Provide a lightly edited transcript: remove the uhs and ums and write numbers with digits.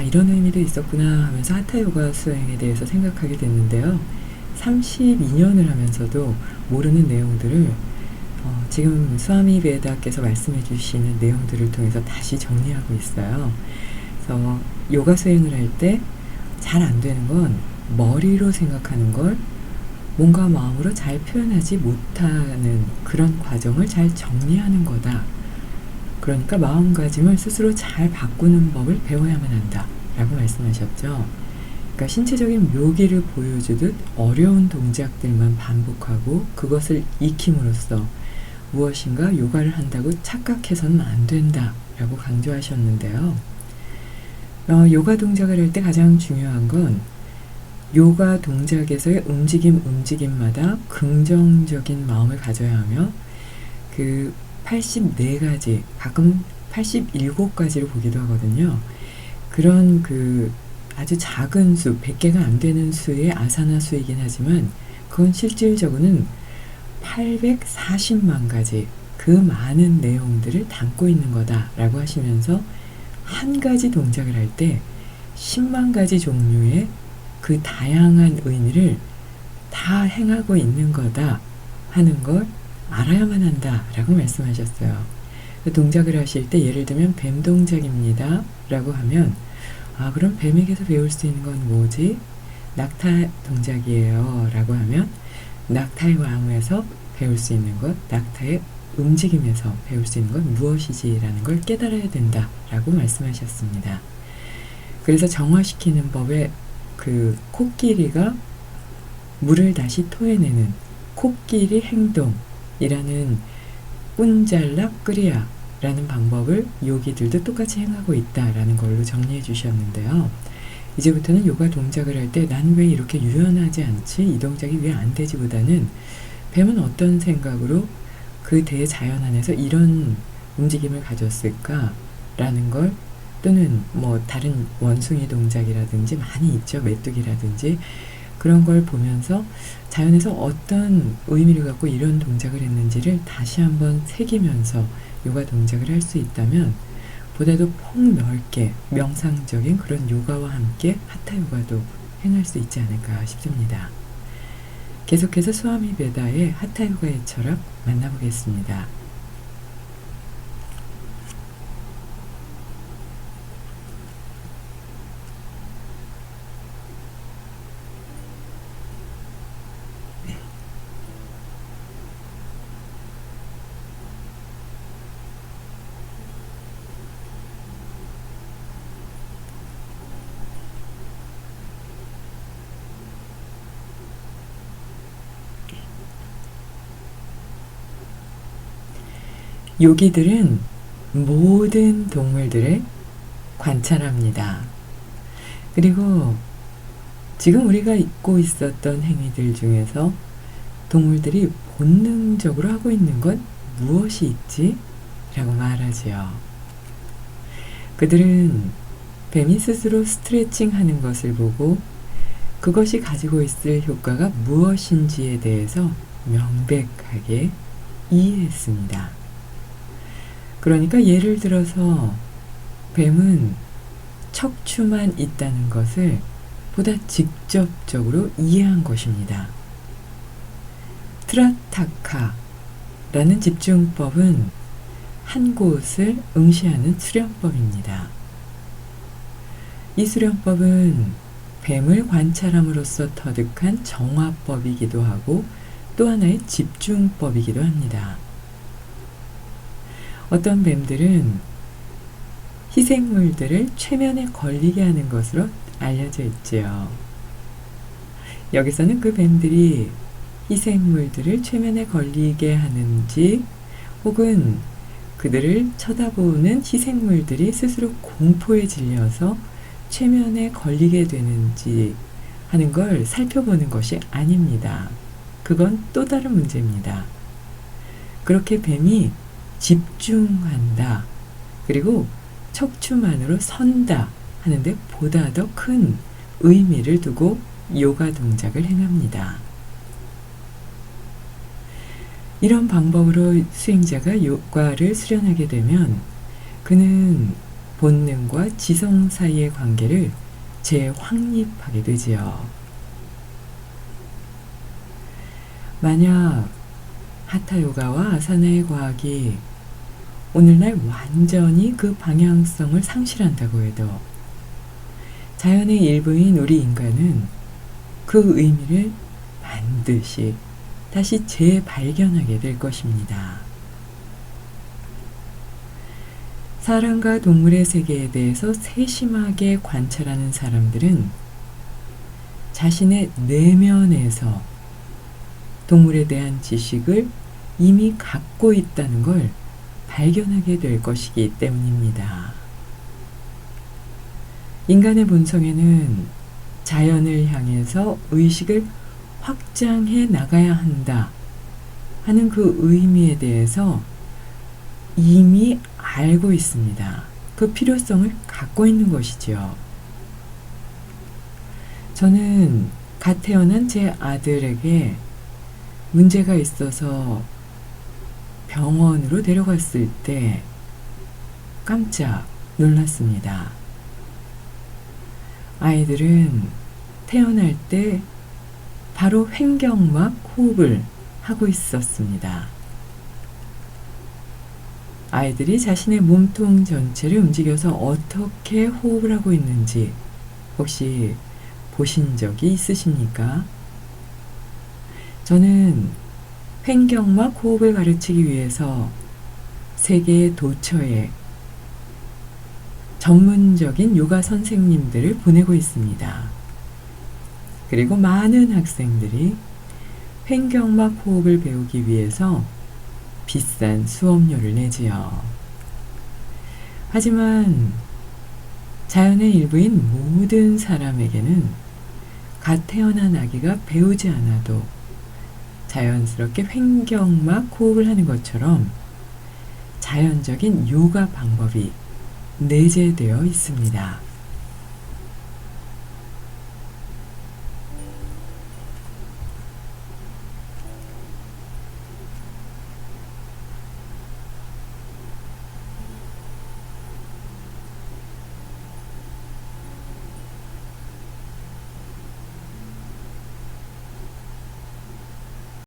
아, 이런 의미도 있었구나 하면서 하타 요가 수행에 대해서 생각하게 됐는데요. 32년을 하면서도 모르는 내용들을 지금 스와미 베다께서 말씀해 주시는 내용들을 통해서 다시 정리하고 있어요. 그래서 요가 수행을 할 때 잘 안 되는 건 머리로 생각하는 걸 뭔가 마음으로 잘 표현하지 못하는 그런 과정을 잘 정리하는 거다. 그러니까 마음가짐을 스스로 잘 바꾸는 법을 배워야만 한다 라고 말씀하셨죠. 그러니까 신체적인 묘기를 보여주듯 어려운 동작들만 반복하고 그것을 익힘으로써 무엇인가 요가를 한다고 착각해서는 안 된다 라고 강조하셨는데요. 요가 동작을 할 때 가장 중요한 건 요가 동작에서의 움직임마다 긍정적인 마음을 가져야 하며 그 84가지, 가끔 87가지를 보기도 하거든요. 그런 그 아주 작은 수, 100개가 안 되는 수의 아사나 수이긴 하지만 그건 실질적으로는 840만 가지 그 많은 내용들을 담고 있는 거다라고 하시면서 한 가지 동작을 할 때 10만 가지 종류의 그 다양한 의미를 다 행하고 있는 거다 하는 걸 알아야만 한다 라고 말씀하셨어요. 동작을 하실 때 예를 들면 뱀 동작입니다 라고 하면 아, 그럼 뱀에게서 배울 수 있는 건 뭐지? 낙타 동작이에요 라고 하면 낙타의 왕에서 배울 수 있는 것, 낙타의 움직임에서 배울 수 있는 건 무엇이지 라는 걸 깨달아야 된다 라고 말씀하셨습니다. 그래서 정화시키는 법에 그 코끼리가 물을 다시 토해내는 코끼리 행동이라는 꾼잘라 끄리야 라는 방법을 요기들도 똑같이 행하고 있다라는 걸로 정리해 주셨는데요. 이제부터는 요가 동작을 할 때 난 왜 이렇게 유연하지 않지? 이 동작이 왜 안 되지? 보다는 뱀은 어떤 생각으로 그 대자연 안에서 이런 움직임을 가졌을까? 라는 걸 또는 뭐 다른 원숭이 동작이라든지 많이 있죠. 메뚜기라든지 그런 걸 보면서 자연에서 어떤 의미를 갖고 이런 동작을 했는지를 다시 한번 새기면서 요가 동작을 할 수 있다면 보다도 폭넓게 명상적인 그런 요가와 함께 하타 요가도 행할 수 있지 않을까 싶습니다. 계속해서 스와미 베다의 하타 요가의 철학 만나보겠습니다. 요기들은 모든 동물들을 관찰합니다. 그리고 지금 우리가 잊고 있었던 행위들 중에서 동물들이 본능적으로 하고 있는 건 무엇이 있지? 라고 말하지요. 그들은 뱀이 스스로 스트레칭 하는 것을 보고 그것이 가지고 있을 효과가 무엇인지에 대해서 명백하게 이해했습니다. 그러니까 예를 들어서 뱀은 척추만 있다는 것을 보다 직접적으로 이해한 것입니다. 트라타카라는 집중법은 한 곳을 응시하는 수련법입니다. 이 수련법은 뱀을 관찰함으로써 터득한 정화법이기도 하고 또 하나의 집중법이기도 합니다. 어떤 뱀들은 희생물들을 최면에 걸리게 하는 것으로 알려져 있지요. 여기서는 그 뱀들이 희생물들을 최면에 걸리게 하는지 혹은 그들을 쳐다보는 희생물들이 스스로 공포에 질려서 최면에 걸리게 되는지 하는 걸 살펴보는 것이 아닙니다. 그건 또 다른 문제입니다. 그렇게 뱀이 집중한다. 그리고 척추만으로 선다 하는데 보다 더 큰 의미를 두고 요가 동작을 행합니다. 이런 방법으로 수행자가 요가를 수련하게 되면 그는 본능과 지성 사이의 관계를 재확립하게 되지요. 만약 하타요가와 아사나의 과학이 오늘날 완전히 그 방향성을 상실한다고 해도 자연의 일부인 우리 인간은 그 의미를 반드시 다시 재발견하게 될 것입니다. 사람과 동물의 세계에 대해서 세심하게 관찰하는 사람들은 자신의 내면에서 동물에 대한 지식을 이미 갖고 있다는 걸 발견하게 될 것이기 때문입니다. 인간의 본성에는 자연을 향해서 의식을 확장해 나가야 한다 하는 그 의미에 대해서 이미 알고 있습니다. 그 필요성을 갖고 있는 것이죠. 저는 갓 태어난 제 아들에게 문제가 있어서 병원으로 데려갔을 때 깜짝 놀랐습니다. 아이들은 태어날 때 바로 횡격막 호흡을 하고 있었습니다. 아이들이 자신의 몸통 전체를 움직여서 어떻게 호흡을 하고 있는지 혹시 보신 적이 있으십니까? 저는 횡격막 호흡을 가르치기 위해서 세계의 도처에 전문적인 요가 선생님들을 보내고 있습니다. 그리고 많은 학생들이 횡격막 호흡을 배우기 위해서 비싼 수업료를 내지요. 하지만 자연의 일부인 모든 사람에게는 갓 태어난 아기가 배우지 않아도 자연스럽게 횡격막 호흡을 하는 것처럼 자연적인 요가 방법이 내재되어 있습니다.